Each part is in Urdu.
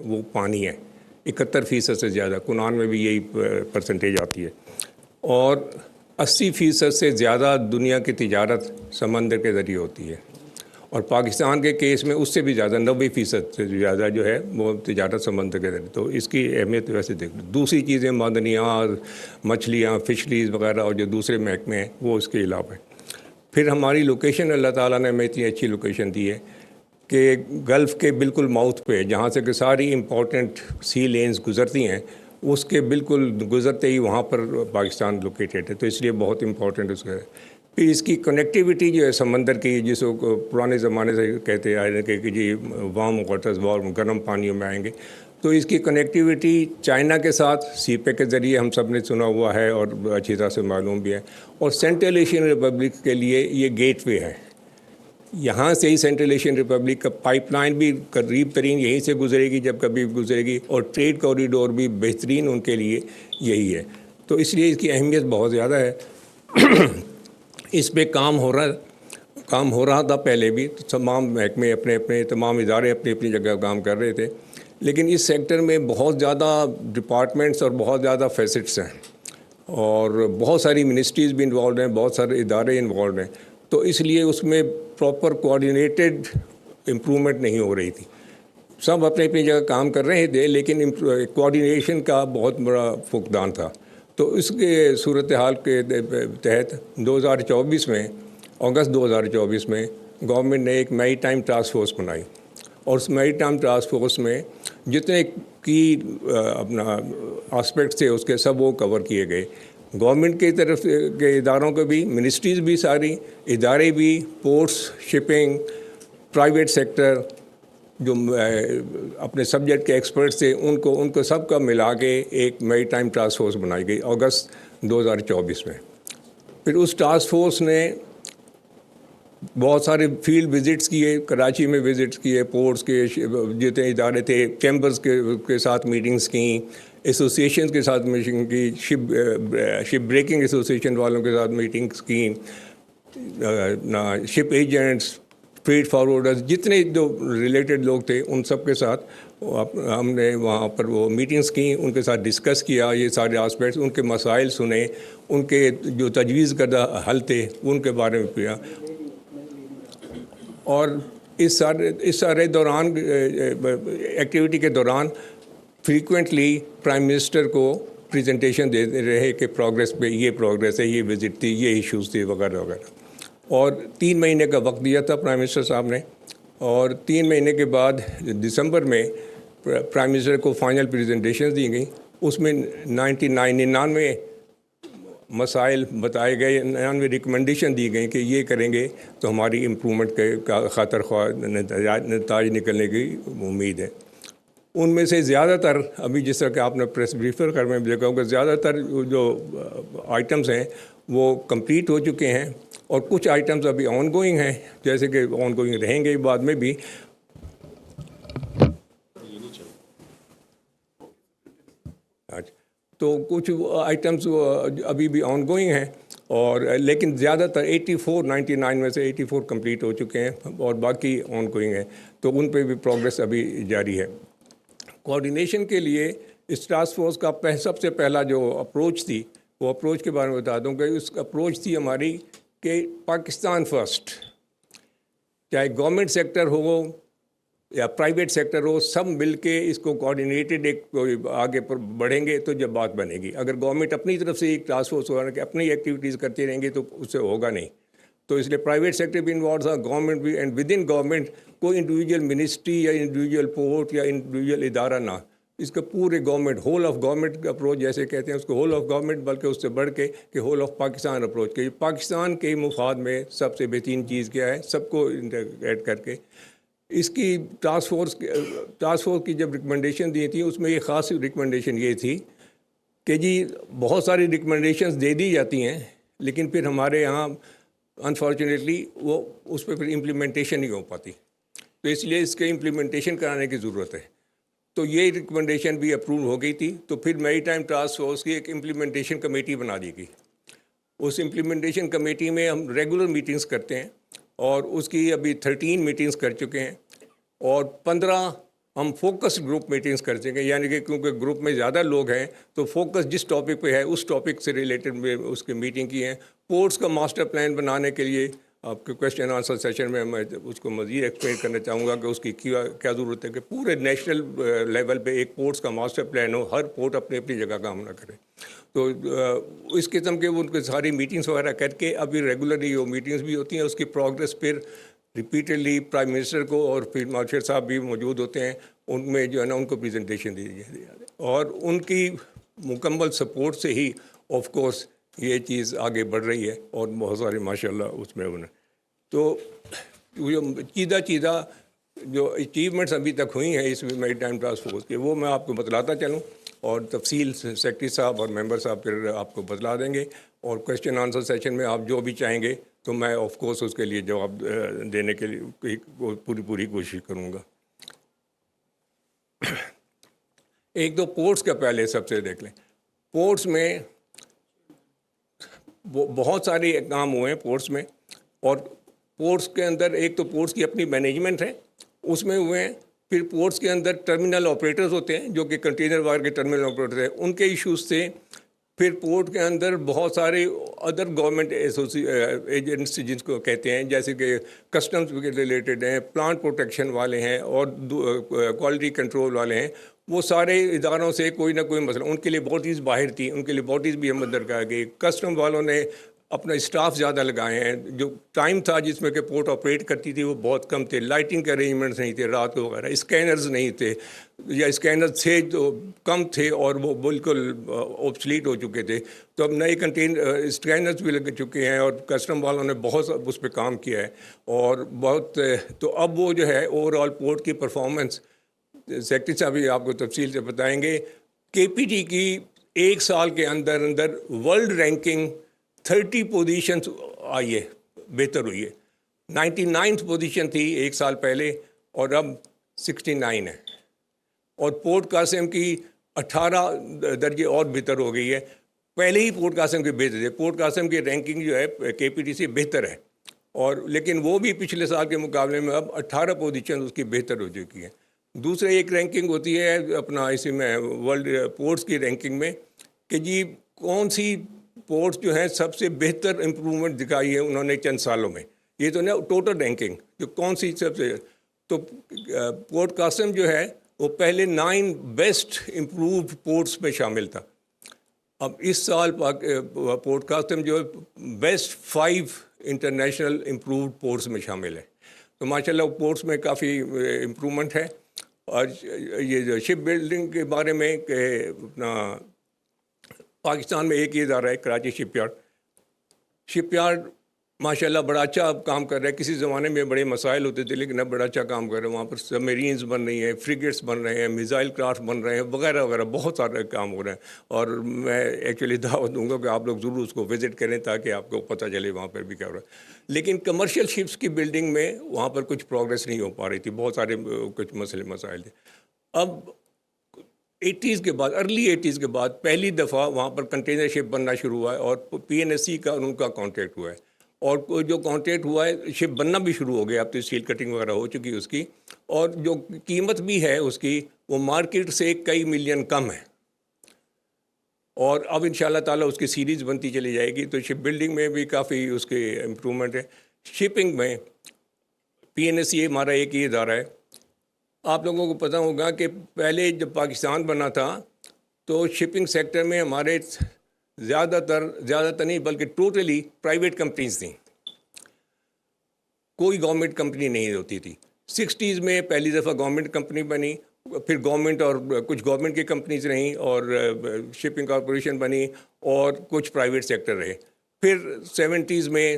وہ پانی ہے، 71% سے زیادہ، کنان میں بھی یہی پرسنٹیج آتی ہے، اور 80% سے زیادہ دنیا کی تجارت سمندر کے ذریعے ہوتی ہے، اور پاکستان کے کیس میں اس سے بھی زیادہ 90% سے زیادہ جو ہے وہ تجارت سمندر کے ذریعے. تو اس کی اہمیت ویسے دیکھ لیں. دوسری چیزیں معدنیات، مچھلیاں، فشریز وغیرہ اور جو دوسرے محکمے ہیں وہ اس کے علاوہ ہیں. پھر ہماری لوکیشن اللہ تعالیٰ نے ہمیں اتنی اچھی لوکیشن دی ہے کہ گلف کے بالکل ماؤتھ پہ، جہاں سے کہ ساری امپورٹنٹ سی لینز گزرتی ہیں، اس کے بالکل گزرتے ہی وہاں پر پاکستان لوکیٹڈ ہے. تو اس لیے بہت امپورٹنٹ اس کا ہے. پھر اس کی کنیکٹیوٹی جو ہے سمندر کی، جس کو پرانے زمانے سے کہتے آئے ہیں کہ جی وارم واٹرز، وارم گرم پانیوں میں آئیں گے، تو اس کی کنیکٹیوٹی چائنا کے ساتھ سی پیک کے ذریعے ہم سب نے سنا ہوا ہے اور اچھی طرح سے معلوم بھی ہے، اور سینٹرل ایشین ریپبلک کے لیے یہ گیٹ وے ہے. یہاں سے ہی سینٹرل ایشین ریپبلک کا پائپ لائن بھی قریب ترین یہیں سے گزرے گی جب کبھی گزرے گی، اور ٹریڈ کوریڈور بھی بہترین ان کے لیے یہی ہے. تو اس لیے اس کی اہمیت بہت زیادہ ہے. اس پہ کام ہو رہا تھا پہلے بھی. تمام محکمے اپنے تمام ادارے اپنی جگہ کام کر رہے تھے، لیکن اس سیکٹر میں بہت زیادہ ڈپارٹمنٹس اور بہت زیادہ فیسٹس ہیں، اور بہت ساری منسٹریز بھی انوالوڈ ہیں، بہت سارے ادارے انوالوڈ ہیں. تو اس لیے اس میں پراپر کوآرڈینیٹڈ امپرومنٹ نہیں ہو رہی تھی. سب اپنی جگہ کام کر رہے تھے، لیکن کوآرڈینیشن کا بہت بڑا فقدان تھا. تو اس کے صورتحال کے تحت 2024 میں، اگست 2024 میں گورنمنٹ نے ایک میری ٹائم ٹاسک فورس بنائی، اور اس میری ٹائم ٹاسک فورس میں جتنے کی اپنا آسپیکٹس تھے اس کے سب وہ کور کیے گئے. گورنمنٹ کی طرف کے اداروں کو بھی، منسٹریز بھی، ساری ادارے بھی، پورٹس، شپنگ، پرائیویٹ سیکٹر، جو اپنے سبجیکٹ کے ایکسپرٹس تھے، ان کو سب کا ملا کے ایک میری ٹائم ٹاسک فورس بنائی گئی اگست 2024 میں. پھر اس ٹاسک فورس نے بہت سارے فیلڈ وزٹس کیے، کراچی میں وزٹس کیے، پورٹس کے جتنے ادارے تھے، چیمبرز کے ساتھ میٹنگز کیں، ایسوسیشنز کے ساتھ میٹنگ کی، شپ بریکنگ ایسوسیشن والوں کے ساتھ میٹنگز کیں، شپ ایجنٹس، فریٹ فارورڈرز، جتنے جو ریلیٹڈ لوگ تھے ان سب کے ساتھ ہم نے وہاں پر وہ میٹنگز کیں، ان کے ساتھ ڈسکس کیا یہ سارے آسپیکٹس، ان کے مسائل سنے، ان کے جو تجویز کردہ حل تھے ان کے بارے میں کیا. اور اس سارے دوران ایکٹیویٹی کے دوران فریکوینٹلی پرائم منسٹر کو پریزنٹیشن دیتے رہے کہ پروگریس پہ یہ پروگریس ہے، یہ وزٹ تھی، یہ ایشوز تھے وغیرہ وغیرہ. اور 3 مہینے کا وقت دیا تھا پرائم منسٹر صاحب نے، اور 3 مہینے کے بعد دسمبر میں پرائم منسٹر کو فائنل پریزنٹیشن دی گئیں. اس میں 99 مسائل بتائے گئے، 99 ریکمنڈیشن دی گئیں کہ یہ کریں گے تو ہماری امپرومنٹ کے خاطر خواہ نتائج نکلنے کی امید ہے. ان میں سے زیادہ تر، ابھی جس طرح کہ آپ نے پریس بریفر کر میں دیکھا ہوگا، زیادہ تر جو آئٹمز ہیں وہ کمپلیٹ ہو چکے ہیں، اور کچھ آئٹمز ابھی آن گوئنگ ہیں، جیسے کہ آن گوئنگ رہیں گے بعد میں بھی. تو کچھ آئٹمز ابھی بھی آن گوئنگ ہیں، اور لیکن زیادہ تر 99 میں سے 84 کمپلیٹ ہو چکے ہیں، اور باقی آن گوئنگ ہیں. تو ان پہ بھی پروگریس ابھی جاری ہے. کوآرڈینیشن کے لیے اس ٹاسک فورس کا سب سے پہلا جو اپروچ تھی، وہ اپروچ کے بارے میں بتا دوں کہ اس اپروچ تھی ہماری کہ پاکستان فرسٹ، چاہے گورنمنٹ سیکٹر ہو یا پرائیویٹ سیکٹر ہو، سب مل کے اس کو کوآرڈینیٹڈ ایک آگے پر بڑھیں گے تو جب بات بنے گی. اگر گورنمنٹ اپنی طرف سے ایک ٹاسک فورس ہوگا کہ اپنی ایکٹیویٹیز کرتے رہیں گے تو اس سے ہوگا نہیں. تو اس لیے پرائیویٹ سیکٹر بھی انوالو تھا، گورنمنٹ بھی، اینڈ ود ان گورنمنٹ کوئی انڈیویجول منسٹری یا انڈیویجول پورٹ یا انڈیویجول ادارہ نہ، اس کا پورے government, whole of government approach جیسے کہتے ہیں اس کو، ہول آف گورنمنٹ، بلکہ اس سے بڑھ کے کہ ہول آف پاکستان اپروچ، کہ پاکستان کے مفاد میں سب سے بہترین چیز کیا ہے، سب کو انٹیگریٹ کر کے. اس کی ٹاسک فورس کی جب ریکمنڈیشن دی تھی، اس میں یہ خاص ریکمنڈیشن یہ تھی کہ جی بہت ساری ریکمنڈیشنز دے دی جاتی ہیں، لیکن پھر ہمارے یہاں انفارچونیٹلی وہ اس پہ پھر امپلیمنٹیشن نہیں ہو پاتی. تو اس لیے اس کے امپلیمنٹیشن کرانے کی ضرورت ہے. تو یہ ریکمنڈیشن بھی اپروو ہو گئی تھی. تو پھر میری ٹائم ٹاسک فورس کی ایک امپلیمنٹیشن کمیٹی بنا دی گئی. اس امپلیمنٹیشن کمیٹی میں ہم ریگولر میٹنگز کرتے ہیں، اور اس کی ابھی 13 میٹنگز کر چکے ہیں، اور 15 ہم فوکس گروپ میٹنگز کر سکیں, یعنی کہ کیونکہ گروپ میں زیادہ لوگ ہیں تو فوکس جس ٹاپک پہ ہے اس ٹاپک سے ریلیٹڈ میں اس کی میٹنگ کی ہیں. پورٹس کا ماسٹر پلان بنانے کے لیے آپ کے کویشچن آنسر سیشن میں اس کو مزید ایکسپلین کرنا چاہوں گا کہ اس کی کیا ضرورت ہے کہ پورے نیشنل لیول پہ ایک پورٹس کا ماسٹر پلان ہو, ہر پورٹ اپنی اپنی جگہ کام نہ کرے. تو اس قسم کے ان کی ساری میٹنگس وغیرہ کر کے ابھی ریگولرلی وہ میٹنگس بھی ہوتی ہیں, اس کی پروگرس پھر ریپیٹڈلی پرائم منسٹر کو اور فیلڈ مارشل صاحب بھی موجود ہوتے ہیں, ان میں جو ہے نا ان کو پریزنٹیشن دی جاتی ہے, اور ان کی مکمل سپورٹ سے ہی آف کورس یہ چیز آگے بڑھ رہی ہے, اور بہت سارے ماشاء اللہ اس میں انہیں تو چیزہ جو اچیومنٹس ابھی تک ہوئی ہیں اس میری ٹائم ٹاسک فورس کے, وہ میں آپ کو بتلاتا چلوں, اور تفصیل سیکرٹری صاحب اور ممبر صاحب پھر آپ کو بتلا دیں گے. اور کویشچن آنسر سیشن میں آپ جو بھی چاہیں گے تو میں آف کورس اس کے لیے جواب دینے کے لیے پوری کوشش کروں گا. ایک دو پورٹس کا پہلے سب سے دیکھ لیں. پورٹس میں بہت سارے کام ہوئے ہیں پورٹس میں, اور پورٹس کے اندر ایک تو پورٹس کی اپنی مینجمنٹ ہے اس میں ہوئے ہیں. پھر پورٹس کے اندر ٹرمینل آپریٹرز ہوتے ہیں جو کہ کنٹینر وغیرہ کے ٹرمینل آپریٹر ہیں, ان کے ایشوز تھے. پھر پورٹ کے اندر بہت سارے ادر گورنمنٹ ایجنسی جن کو کہتے ہیں, جیسے کہ کسٹمز کے ریلیٹڈ ہیں, پلانٹ پروٹیکشن والے ہیں, اور کوالٹی کنٹرول والے ہیں. وہ سارے اداروں سے کوئی نہ کوئی مسئلہ, ان کے لیے باڈیز باہر تھی, ان کے لیے باڈیز بھی ہم اندر کر گئی. کسٹم والوں نے اپنا اسٹاف زیادہ لگائے ہیں, جو ٹائم تھا جس میں کہ پورٹ آپریٹ کرتی تھی وہ بہت کم تھے. لائٹنگ کے ارینجمنٹس نہیں تھے رات کو وغیرہ, اسکینرز نہیں تھے, یا اسکینرز تھے تو کم تھے اور وہ بالکل اوبسلیٹ ہو چکے تھے. تو اب نئے اسکینرز بھی لگ چکے ہیں, اور کسٹم والوں نے بہت اس پہ کام کیا ہے, اور بہت تو اب وہ جو ہے اوور آل پورٹ کی پرفارمنس سیکرٹری صاحب بھی آپ کو تفصیل سے بتائیں گے. کے پی ٹی کی ایک سال کے اندر ورلڈ رینکنگ 30 پوزیشنز آئی ہے, بہتر ہوئی ہے. 99 پوزیشن تھی ایک سال پہلے اور اب 69 ہے, اور پورٹ قاسم کی 18 درجے اور بہتر ہو گئی ہے. پہلے ہی پورٹ قاسم کی بہتر ہے, پورٹ قاسم کی رینکنگ جو ہے کے پی ٹی سے بہتر ہے, اور لیکن وہ بھی پچھلے سال کے مقابلے میں اب 18 پوزیشن اس کی بہتر ہو چکی ہیں. دوسرے ایک رینکنگ ہوتی ہے اپنا اسی میں ورلڈ پورٹس کی رینکنگ میں کہ جی کون سی پورٹس جو ہیں سب سے بہتر امپرومنٹ دکھائی ہے انہوں نے چند سالوں میں. یہ تو نا ٹوٹل رینکنگ جو کون سی سب سے, تو پورٹ قاسم جو ہے وہ پہلے 9 بیسٹ امپرووڈ پورٹس میں شامل تھا. اب اس سال پورٹ قاسم جو بیسٹ 5 انٹرنیشنل امپرووڈ پورٹس میں شامل ہے. تو ماشاء اللہ پورٹس میں کافی امپرومنٹ ہے. اور یہ جو شپ بلڈنگ کے بارے میں کہ اپنا پاکستان میں ایک ہی ادارہ ہے کراچی شپ یارڈ ماشاء اللہ بڑا اچھا کام کر رہا ہے. کسی زمانے میں بڑے مسائل ہوتے تھے لیکن اب بڑا اچھا کام کر رہے ہیں. وہاں پر سبمرینز بن رہی ہیں, فریگیٹس بن رہے ہیں, میزائل کرافٹ بن رہے ہیں وغیرہ وغیرہ, بہت سارے کام ہو رہے ہیں. اور میں ایکچولی دعوت دوں گا کہ آپ لوگ ضرور اس کو وزٹ کریں تاکہ آپ کو پتہ چلے وہاں پر بھی کیا ہو رہا ہے. لیکن کمرشل شپس کی بلڈنگ میں وہاں پر کچھ پروگریس نہیں ہو پا رہی تھی, بہت سارے کچھ مسائل تھے. اب 80s کے بعد ارلی 80s کے بعد پہلی دفعہ وہاں پر کنٹینر شپ بننا شروع ہوا ہے, اور پی این ایس سی کا ان کا کانٹریکٹ ہوا ہے, اور جو کانٹریکٹ ہوا ہے شپ بننا بھی شروع ہو گیا. اب تو اسٹیل کٹنگ وغیرہ ہو چکی ہے اس کی, اور جو قیمت بھی ہے اس کی وہ مارکیٹ سے کئی ملین کم ہے, اور اب ان شاء اللہ تعالیٰ اس کی سیریز بنتی چلی جائے گی. تو شپ بلڈنگ میں بھی کافی اس کے امپرومنٹ ہے. شپنگ میں پی این ایس سی ہمارا ایک ہی ادارہ ہے. آپ لوگوں کو پتہ ہوگا کہ پہلے جب پاکستان بنا تھا تو شپنگ سیکٹر میں ہمارے زیادہ تر نہیں بلکہ ٹوٹلی پرائیویٹ کمپنیز تھیں, کوئی گورنمنٹ کمپنی نہیں ہوتی تھی. 60s میں پہلی دفعہ گورنمنٹ کمپنی بنی, پھر گورنمنٹ اور کچھ گورنمنٹ کی کمپنیز رہیں, اور شپنگ کارپوریشن بنی, اور کچھ پرائیویٹ سیکٹر رہے. پھر 70s میں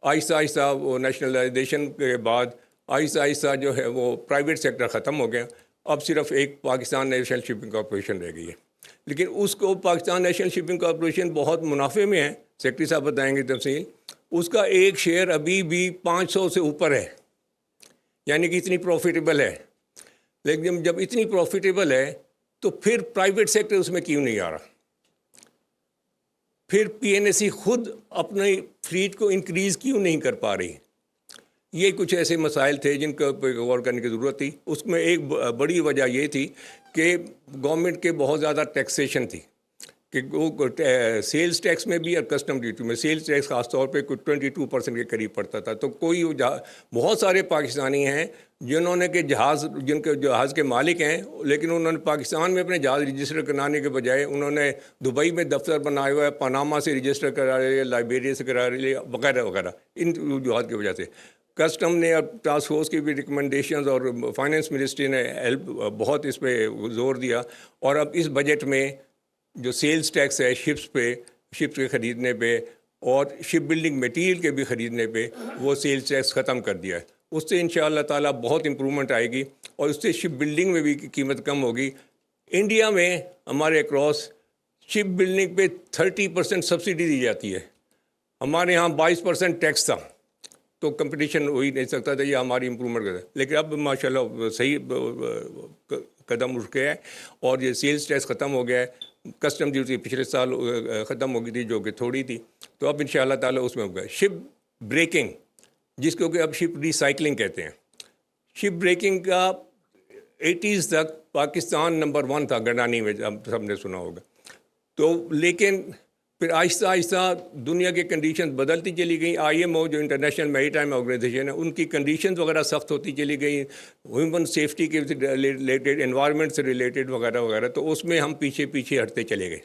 آہستہ آہستہ وہ نیشنلائزیشن کے بعد آہستہ آہستہ جو ہے وہ پرائیویٹ سیکٹر ختم ہو گیا. اب صرف ایک پاکستان نیشنل شپنگ کارپوریشن رہ گئی ہے. لیکن اس کو پاکستان نیشنل شپنگ کارپوریشن بہت منافع میں ہے, سیکرٹری صاحب بتائیں گے تفصیل. اس کا ایک شیئر ابھی بھی 500 سے اوپر ہے, یعنی کہ اتنی پروفیٹیبل ہے. لیکن جب اتنی پروفیٹیبل ہے تو پھر پرائیویٹ سیکٹر اس میں کیوں نہیں آ رہا؟ پھر پی این ایس سی خود اپنی فلیٹ کو انکریز کیوں نہیں کر پا رہی؟ یہ کچھ ایسے مسائل تھے جن کا غور کرنے کی ضرورت تھی. اس میں ایک بڑی وجہ یہ تھی کہ گورنمنٹ کے بہت زیادہ ٹیکسیشن تھی کہ وہ سیلز ٹیکس میں بھی اور کسٹم ڈیوٹی میں. سیلز ٹیکس خاص طور پہ کوئی 22% کے قریب پڑتا تھا. تو کوئی بہت سارے پاکستانی ہیں جنہوں نے کہ جن کے جہاز کے مالک ہیں، لیکن انہوں نے پاکستان میں اپنے جہاز رجسٹر کرانے کے بجائے انہوں نے دبئی میں دفتر بنایا ہوا ہے، پاناما سے رجسٹر کرا رہے ہیں، لائبیریا سے کرا رہے ہیں وغیرہ وغیرہ. ان وجوہات کی وجہ سے کسٹم نے اب ٹاسک فورس کی بھی ریکمنڈیشنز اور فائنانس منسٹری نے ہیلپ بہت اس پہ زور دیا. اور اب اس بجٹ میں جو سیلز ٹیکس ہے شپس کے خریدنے پہ اور شپ بلڈنگ میٹیریل کے بھی خریدنے پہ، وہ سیلز ٹیکس ختم کر دیا ہے. اس سے انشاءاللہ تعالیٰ بہت امپرومنٹ آئے گی اور اس سے شپ بلڈنگ میں بھی قیمت کم ہوگی. انڈیا میں ہمارے اکراس شپ بلڈنگ پہ 30% سبسڈی دی جاتی ہے. ہمارے یہاں 22% ٹیکس تھا، تو کمپٹیشن ہو ہی نہیں سکتا تھا. یہ ہماری امپرومنٹ کرتا ہے. لیکن اب ماشاءاللہ صحیح قدم اٹھ گیا ہے اور یہ سیلز ٹیکس ختم ہو گیا ہے. کسٹم ڈیوٹی پچھلے سال ختم ہو گئی تھی جو کہ تھوڑی تھی، تو اب انشاءاللہ تعالیٰ اس میں ہو گیا. شپ بریکنگ، جس کو کہ اب شپ ریسائکلنگ کہتے ہیں، شپ بریکنگ کا 80s تک پاکستان نمبر 1 تھا گرنانی میں، سب نے سنا ہوگا. تو لیکن پھر آہستہ آہستہ دنیا کی کنڈیشنز بدلتی چلی گئیں. IMO جو انٹرنیشنل میری ٹائم آرگنائزیشن ہے، ان کی کنڈیشنز وغیرہ سخت ہوتی چلی گئیں، ہیومن سیفٹی کے ریلیٹڈ، انوائرمنٹ سے ریلیٹڈ وغیرہ وغیرہ. تو اس میں ہم پیچھے ہٹتے چلے گئے.